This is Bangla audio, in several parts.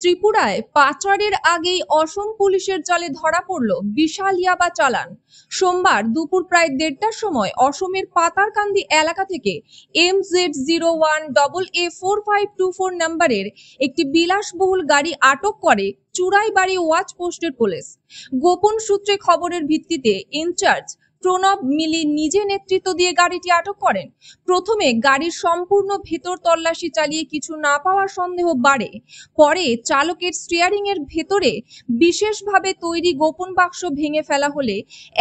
ত্রিপুরায় পাচারের আগেই অসম পুলিশের জালে ধরা পড়ল বিশাল ইয়াবা চালান। সোমবার দুপুর প্রায় 1:30টার সময় অসমের পাতারকান্দি এলাকা থেকে MZ01AA4524 নম্বরের একটি বিলাসবহুল গাড়ি আটক করে চুরাইবাড়ি ওয়াচ পোস্টের পুলিশ। গোপন সূত্রে খবরের ভিত্তিতে ইনচার্জ প্রণব মিলি নিজে নেতৃত্ব দিয়ে গাড়িটি আটক করেন। প্রথমে গাড়ির সম্পূর্ণ ভেতর তল্লাশি চালিয়ে কিছু না পাওয়ার সন্দেহ বাড়ে। পরে চালকের স্টিয়ারিং এর ভেতরে বিশেষভাবে তৈরি গোপন বাক্স ভেঙে ফেলা হলে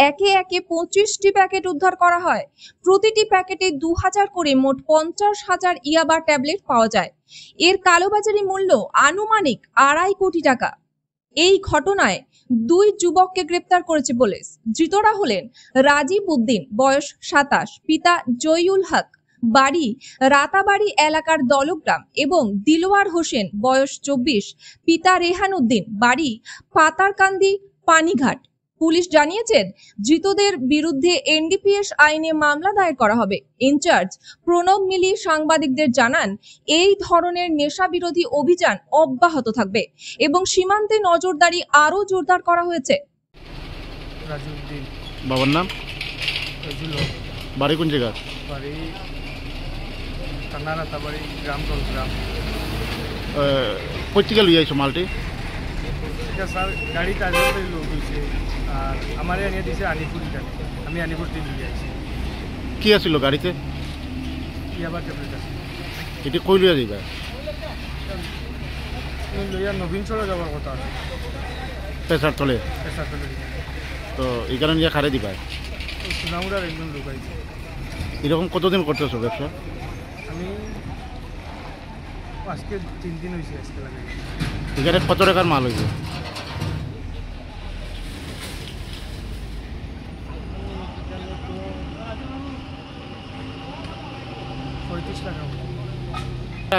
একে একে 25টি প্যাকেট উদ্ধার করা হয়। প্রতিটি প্যাকেটে 2000 করে মোট 50,000 ইয়াবা ট্যাবলেট পাওয়া যায়। এর কালোবাজারি মূল্য আনুমানিক 2.5 কোটি টাকা। এই ঘটনায় 2 যুবককে গ্রেপ্তার করেছে পুলিশ। ধৃতরা হলেন রাজীব উদ্দিন, বয়স 27, পিতা জয়ুল হক, বাড়ি রাতাবাড়ি এলাকার দলগ্রাম, এবং দিলওয়ার হোসেন, বয়স 24, পিতা রেহান উদ্দিন, বাড়ি পাতারকান্দি পানিঘাট। পুলিশ জানিয়েছেন ধৃতদের বিরুদ্ধে এনডিপিএস আইনে মামলা দায়ের করা হবে। ইনচার্জ প্রণব মিলি সাংবাদিকদের জানান, এই ধরনের নেশা বিরোধী অভিযান অব্যাহত থাকবে এবং সীমান্তে নজরদারি আরো জোরদার করা হয়েছে। বাবার নাম? বাড়ি কোন জায়গা? বাড়ি রাতাবাড়ি গ্রাম দলগ্রাম। কোথেকে লই আইছো মালটি? স্যার গাড়ি তাজপুরে লোক হয়েছে আর আমার এনে দিয়েছে আনিপুর। আমি আনিপুর থেকে নিয়ে আসছি। কি আছিল গাড়িতে? ইয়াবা ট্যাবলেট আছে। এটি কই লইয়া যাইবা? লইয়া নবীন চলে যাওয়ার কথা আছে। পেশার তলে? পেশার তলে। তো এই কারণে ইয়া খারে দিবা? সুনামুড়ার একজন লোক আছে। এরকম কতদিন করতেছো ব্যবসা? আমি আজকে 3 দিন হয়েছে। আজকে লাগে এখানে কত টাকার মাল হয়েছে? 35 টাকা।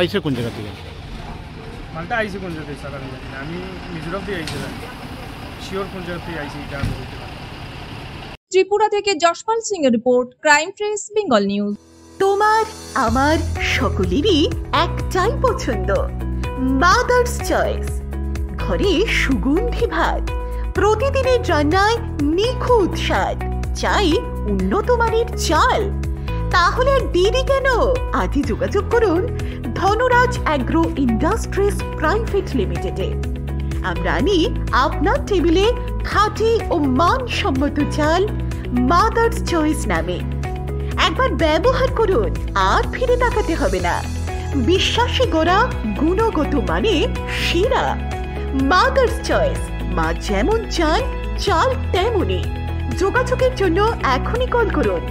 আইসে কোন জায়গা থেকে? মালটা আইসে কোন জায়গা থেকে স্যার আমি জানি না। আমি মিজোরাম থেকে আইসি, শিওর কোন জায়গা থেকে আইসি এটা আমি বলতে পারি। ত্রিপুরা থেকে যশপাল সিং এর report, crime trace Bengal news. তোমার আমার সকলেরই একটাই পছন্দ, মাদার্স চয়েস। ঘরে সুগন্ধি ভাত, প্রতিদিনের রান্নায় নিখুঁত স্বাদ, চাই উন্নত মানের চাল। তাহলে আর দেরি কেন? আজই যোগাযোগ করুন ধনরাজ অ্যাগ্রো ইন্ডাস্ট্রিজ প্রাইভেট লিমিটেডে। আমরা আনি আপনার টেবিলে খাঁটি ও মানসম্মত চাল মাদার্স চয়েস নামে। একবার ব্যবহার করুন, আর ফিরে তাকাতে হবে না। বিশ্বাসী গোড়া, গুণগত মানে সেরা। মাদার্স চয়েস, মা যেমন চান চাল তেমনই। যোগাযোগের জন্য এখনই কল করুন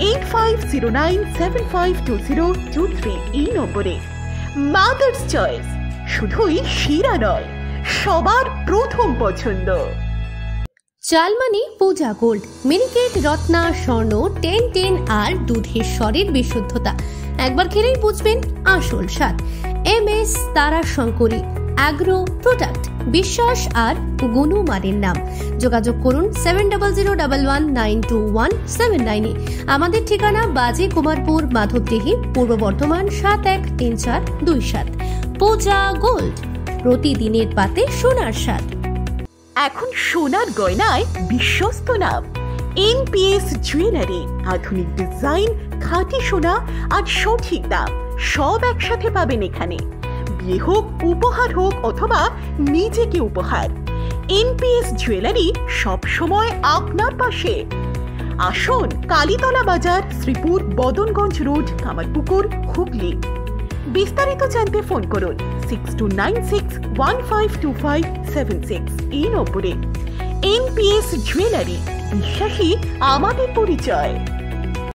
8509752023 এই নম্বরে। মাদার্স চয়েস শুধুই সেরা নয়, সবার প্রথম পছন্দ। চালমানি পূজা গোল্ড, মিনিকেট, রত্না, স্বর্ণ 1010 আর দুধের স্বরের বিশুদ্ধতা। একবার খেলেই বুঝবেন আসল স্বাদ। MS তারা শঙ্করী অ্যাগ্রো প্রোডাক্ট, বিশ্বাস আর গুণমানের নাম। যোগাযোগ করুন 7001192179 এ। আমাদের ঠিকানা বাজে কুমারপুর, মাধবদেহি, পূর্ব বর্ধমান 713427। পূজা গোল্ড, প্রতিদিনের পাতে সোনার স্বাদ। এখন সোনার গয়নায় বিশ্বস্ত নাম NPS জুয়েলারি। আধুনিক ডিজাইন, খাঁটি সোনা আর সঠিক দাম সব একসাথে পাবেন এখানে। বিয়ে হোক, উপহার হোক অথবা নিজেকে উপহার, NPS জুয়েলারি সব সময় আপনার পাশে। আসুন কালীতলা বাজার, শ্রীপুর, বদনগঞ্জ রোড, কামারপুকুর, হুগলি। বিস্তারিত জানতে ফোন করুন 6296152576 এই নম্বরে। NPS জুয়েলারি, বিশ্বাসী আমাদের পরিচয়।